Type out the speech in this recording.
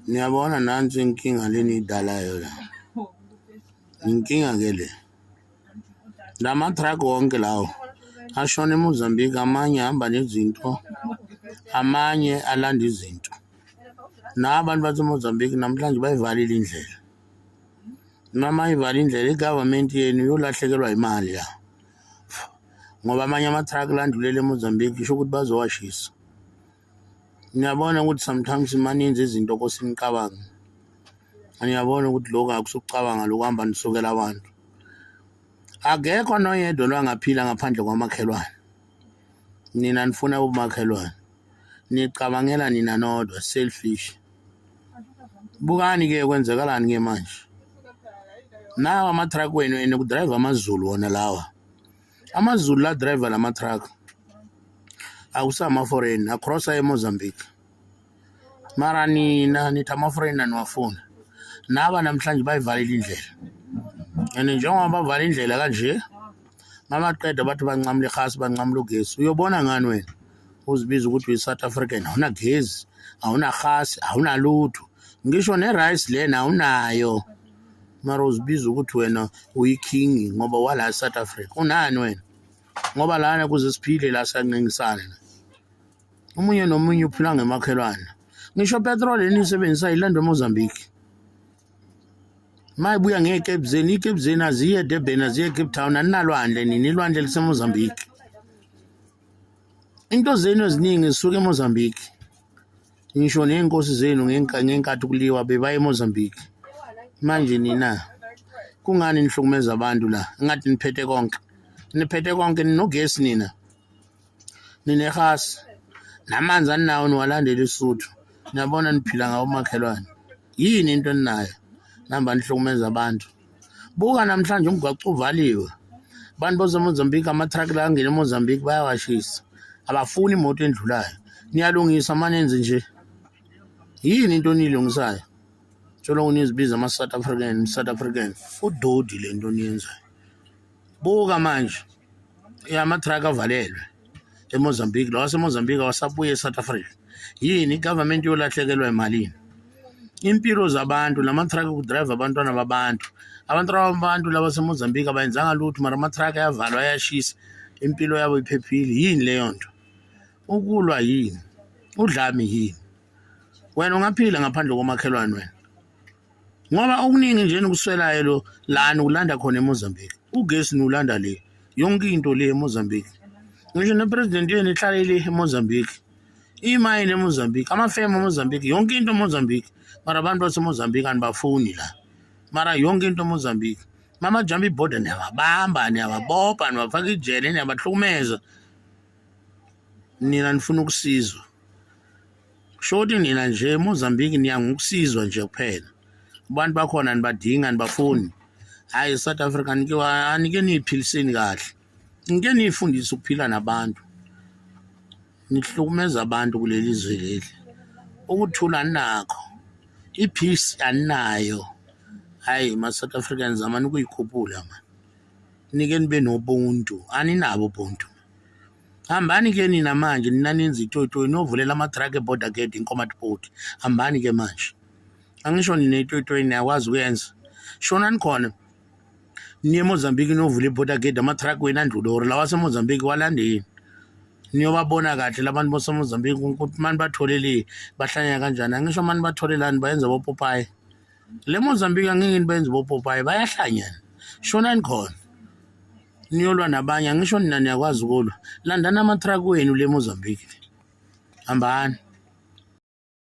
Niyabona nansi inkinga leni idalayo la. Inkinga ke le. Lama-truck wonke lawo ashona eMozambique, amanye ahamba nezinto, amanye alanda izinto. Nabantu baseMozambique namhlanje bayivalile indlela. Noma ivala indlela i-government yenu yolahlekelwa imali ya. Ngoba amanye ama-truck landulele eMozambique isho ukuthi bazowashisa. Ngiyabona ukuthi sometimes maninzi izinto kosiniqabanga. Ngiyabona ukuthi lokho akusukucabanga lokuhamba nisokela abantu. Akekho noyedwa lwangaphila ngaphandle kwamakhelwane. Nina nifuna umakhelwane. Nicabangela nina nodwa, selfish. Bukani ke kwenzekalani ke manje? Nawa ama-truck wenu enokudrive amaZulu wona lawa. AmaZulu la driver lama-truck. Akusama-foreign across eMozambique. Mara nina nithi ama-foreign niwafuna. Naba namhlanje bayivalile indlela. And njengoba bavala indlela kanje, mabaqeda bathi bancamule ikhasi bancamule ugesi. Uyobona ngani wena? Uzibiza ukuthi uyi-South African, awuna gesi, awuna khasi, awuna lutho. Ngisho ne-rice lena awunayo. Mara uzibiza ukuthi wena uyi-king ngoba wala South Africa. Unani wena? Ngoba lana kuze siphile la sanqingisana. Umunye nomunye uphila ngemakhelwane. Ngisho petrol enisebenzisa ilando eMozambique. Mayibuya ngeCape Zeni, iCape Zeni aziye eDurban, aziye eCape Town, aninalwandle nini, ilwandle liseMozambique. Into zenu eziningi zisuka eMozambique. Ngisho neenkosi zenu ngenkathi kuliwa bebaye eMozambique. Manje nina kungani nihlukumeza abantu la? Ngathi niphethe konke. Niphethe konke ninogesi nina. Ninehasi. Namanzi aninawo niwalandela isuthu. Niyabona niphila ngawo makhelwane. Yini into eninayo? Namba nihlukumeza abantu. Buka namhlanje umgwaqo uvaliwe. Abantu baseMozambique ama-truck la angena eMozambique bayawashisa. Abafuni imoto endlulayo. Niyalungisa manenze nje. Yini into niyilungisayo? Tsholo unizibiza ama-South African. Udodi le nto niyenzayo. Buka manje. Ama-truck avalelwe eMozambique. Lawa seMozambique awasabuye eSouth Africa. Yini i-government yolahlekelwa emalini? Impilo zabantu lama-truck kudrive abantwana babantu. Abantwana babantu laba seMozambique abayenzanga lutho mara ama-truck ayavalwa ayashisa. Impilo yabo iphephile. Yini leyo nto? Ukulwa yini? Udlame yini? Wena ungaphila ngaphandle komakhelwane wena. Ngoba okuningi nje nikuswelayo lo lana ulanda khona eMozambique. Ugesi nulanda le. Yonke into le eMozambique. Ngisho nepresident yenu ihlalele eMozambique. Imayini eMozambique, amafema eMozambique, yonke into eMozambique. Mara abantu baseMozambique anibafuni la. Mara yonke into eMozambique. Mama jump iborder niyababamba, niyababopha, nibafaka ijele, niyabahlukumeza. Nina nifuna ukusizwa. Shoti nina nje eMozambique niya ngokusizwa nje kuphela. Abantu bakhona nibadinga nibafuni. Hayi South Africa anike niphiliseni kahle. Ngeke nifundise ukuphila nabantu. Nihlukumeza abantu kuleli zwe leli. Ukuthula nakho. Ipeace aninayo. Hayi ma-South Africans amani ukuyikhuphula man. Nike nibe nobuntu. Aninabo ubuntu. Hambani ke nina manje nina nenza itoyitoyi novulela ama-truck eborder gate inkomatipoti. Hambani ke manje. Angisho nina itoyitoyi niyakwazi ukuyenza. Shona nikhona. Niye eMozambique novula iborder gate ama-truck wena ndlulore lawa seMozambique walandeni. Niyobabona kahle labantu baseMozambique ukuthi mani batholele bahlanya kanjani. Angisho mani batholelani bayenza boPopeye. Le Mozambique angeke nibenze boPopeye bayahlanya. Shona nikhona. Niyolwa nabanye angisho nina niyakwazi ukulwa. Landana ama-truck wenu le Mozambique. Hambani.